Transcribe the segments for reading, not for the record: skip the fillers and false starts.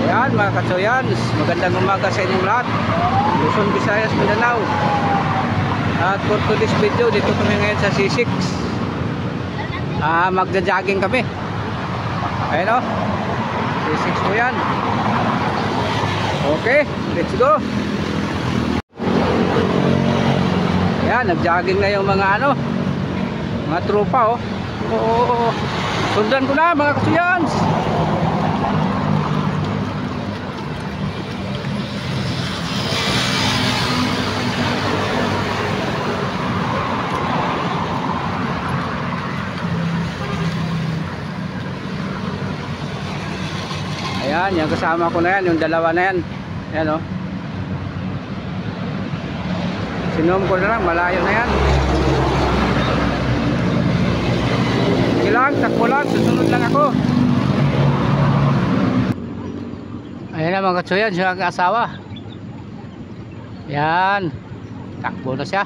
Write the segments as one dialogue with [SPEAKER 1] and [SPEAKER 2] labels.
[SPEAKER 1] Ayan mga katsoyans, magandang umaga sa inyong lahat. Luzon, Visayas, Mindanao. At for today's video, dito kami ngayon sa C6. Magja-jogging kami. Ayan o, C6 po yan. Okay, let's go. Ayan, nag-jogging na yung mga mga tropa Oo. Sundan ko na mga katsoyans. Ayan, yung kasama ko na yan, yung dalawa na yan. Ayan sinom ko na lang, malayo na yan. Sige lang, takbo lang, susunod lang ako. Ayan na mga katsoyan, siya ang asawa. Ayan, takbo na siya.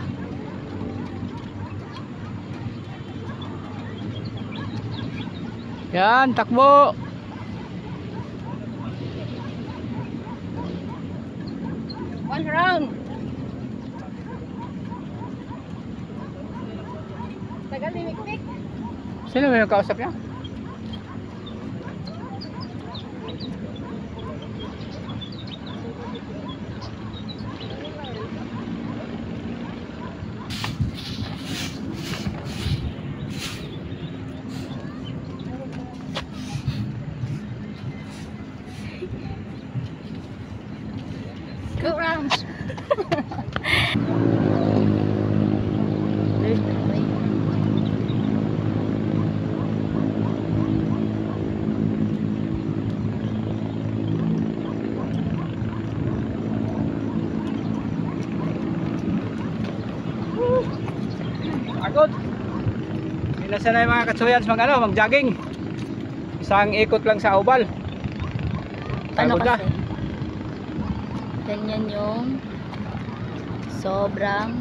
[SPEAKER 1] Ayan, takbo.
[SPEAKER 2] One round. Tagal limik-mik.
[SPEAKER 1] Sino may kausap niya?
[SPEAKER 2] Go rounds.
[SPEAKER 1] Agod. Minasanay mga katsoyans mag-jogging. Isang ikot lang sa oval.
[SPEAKER 2] Ano
[SPEAKER 1] Pagod na.
[SPEAKER 2] kasi? Ganyan yung sobrang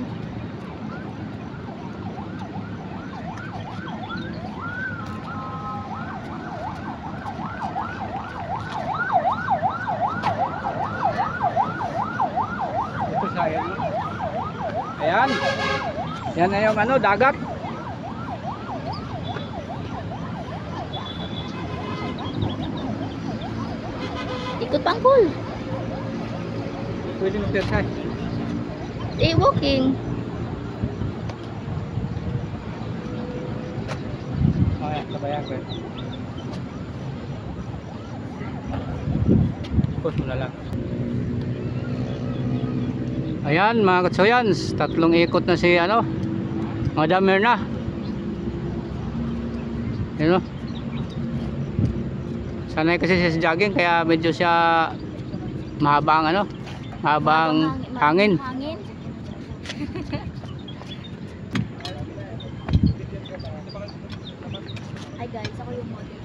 [SPEAKER 1] Ito sa ayan. Yan na yung dagat.
[SPEAKER 2] ikot pangkol.
[SPEAKER 1] Pwede mag-exercise.
[SPEAKER 2] Walking.
[SPEAKER 1] Ayan, sabayan ko. Push mo na lang. Ayan mga katsoyans, tatlong ikot na si Madam Myrna. Ayan sanay kasi siya sa jogging kaya medyo siya mahabang mahabang hangin.
[SPEAKER 2] Hi guys, ako yung model.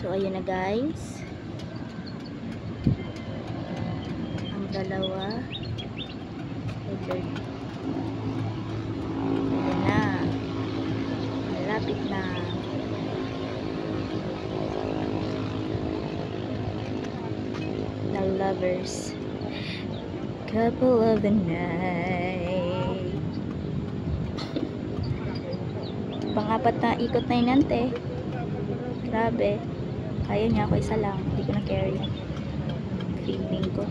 [SPEAKER 2] So ayan na guys, ang dalawa. Ayan na, malapit na. The lovers, couple of the night. Pang-apat na ikot na yun ante. Grabe. Kaya niya ako isa lang. Hindi ko na carry. Feeling ko.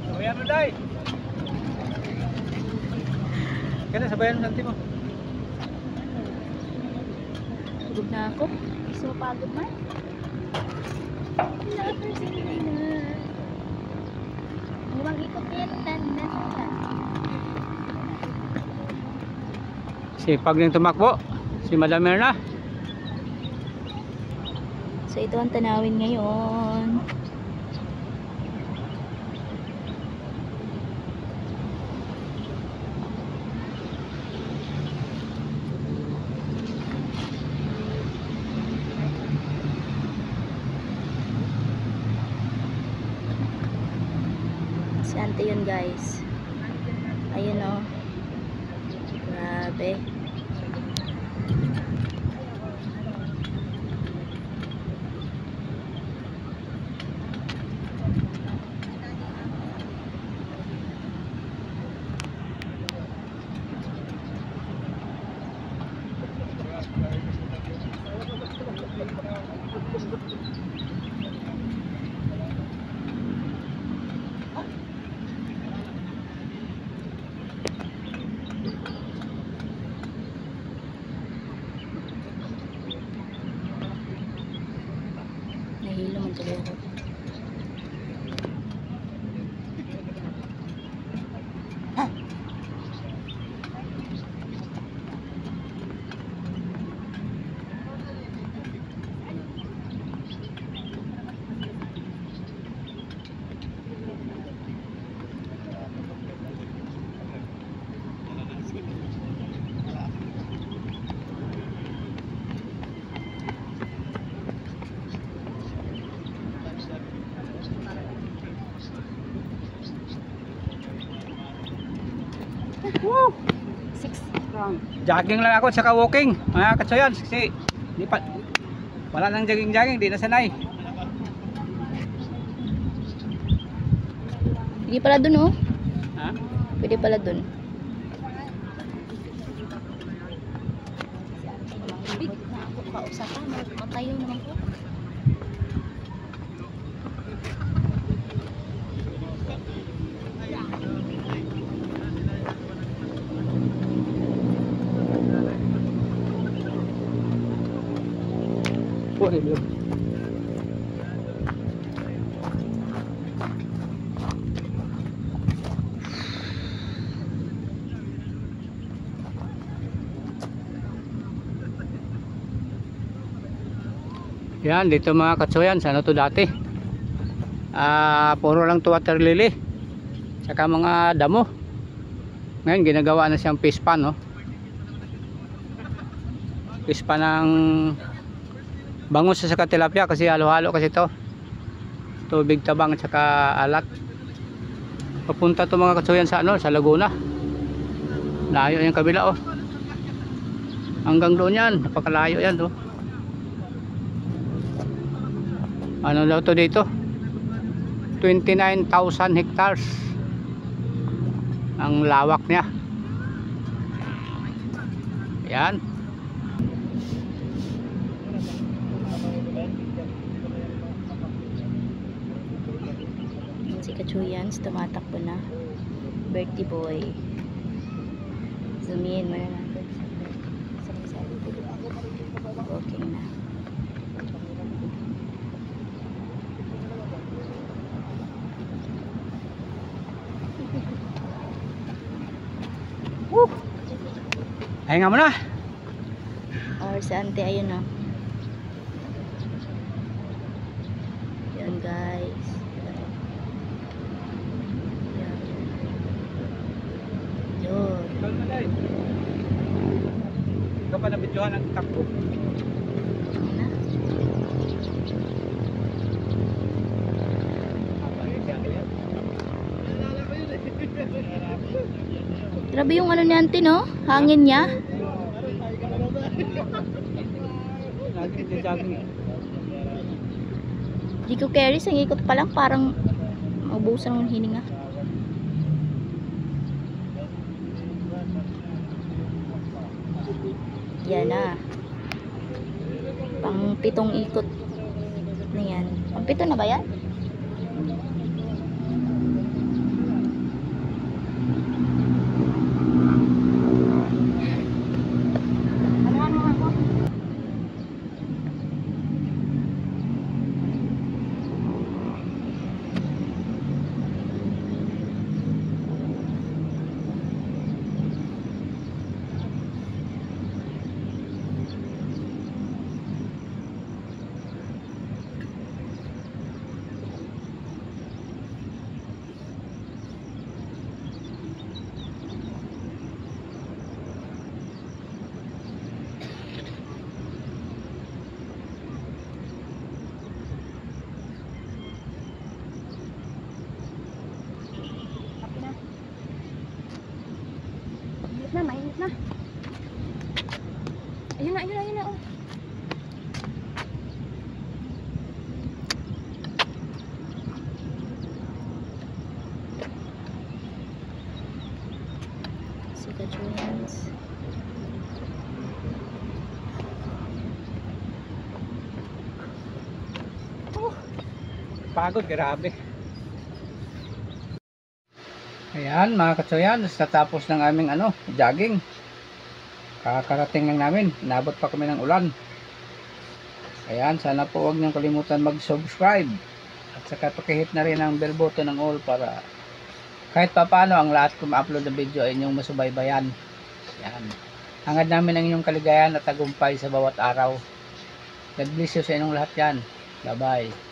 [SPEAKER 1] Sabayan mo, Day. Kaya sabayan mo nanti mo.
[SPEAKER 2] Tulog na ako. Gusto mo pagod man? Lovers in the night. Huwag ikot yan.
[SPEAKER 1] Sipag niyang tumakbo. Si Madam Myrna.
[SPEAKER 2] So ito ang tanawin ngayon. Nante yun guys. Ayun o. Grabe. Nahilo man tuloy ako.
[SPEAKER 1] Woo!
[SPEAKER 2] 6.
[SPEAKER 1] Jogging lang ako saka walking mga katsoyan kasi di pa, wala nang jogging di na sanay.
[SPEAKER 2] Pwede pala dun oh.
[SPEAKER 1] Ha?
[SPEAKER 2] Pwede pala dun. Big na ako kausapan. Matayo naman ko.
[SPEAKER 1] Yan dito mga katsoyan, sana to dati puro lang to water lily saka mga damo. Ngayon ginagawa na siyang fish pan, no? Fish pan ng bangus sa tilapia kasi halo-halo kasi to tubig, tabang at saka alat. Papunta to mga katsoyan sa ano, sa Laguna. Layo yung kabila oh. Hanggang doon yan, napakalayo yan oh. Ano daw to dito? 29,000 hectares ang lawak niya. Yan.
[SPEAKER 2] Si Kachuyans tumatakbo na. Birthday boy. Zoom in muna natin. Walking na.
[SPEAKER 1] Woo! Pahinga mo na.
[SPEAKER 2] Or sa ante, ayun o. Yan guys. Yan. Yun.
[SPEAKER 1] Ikaw pa nabidyohan ang takbo.
[SPEAKER 2] Yan na. Grabe yung ano ni ante no? Hangin niya. Di ko carry, sa ikot pa lang parang maubusan ng hininga. Yan na. Pang 7 ikot na yan. Pang 7 na ba yan?
[SPEAKER 1] Pagod, grabe. Ayan mga katsoyan, natapos ng aming jogging. Kakarating lang namin, inabot pa kami ng ulan. Ayan, sana po huwag niyong kalimutan mag-subscribe. At saka pakihit na rin ang bell button ng all para kahit pa paano ang lahat kung ma-upload na video ay inyong masubaybayan. Ayan. Hangad namin ang inyong kaligayahan at tagumpay sa bawat araw. God bless you sa inyong lahat yan. Bye bye.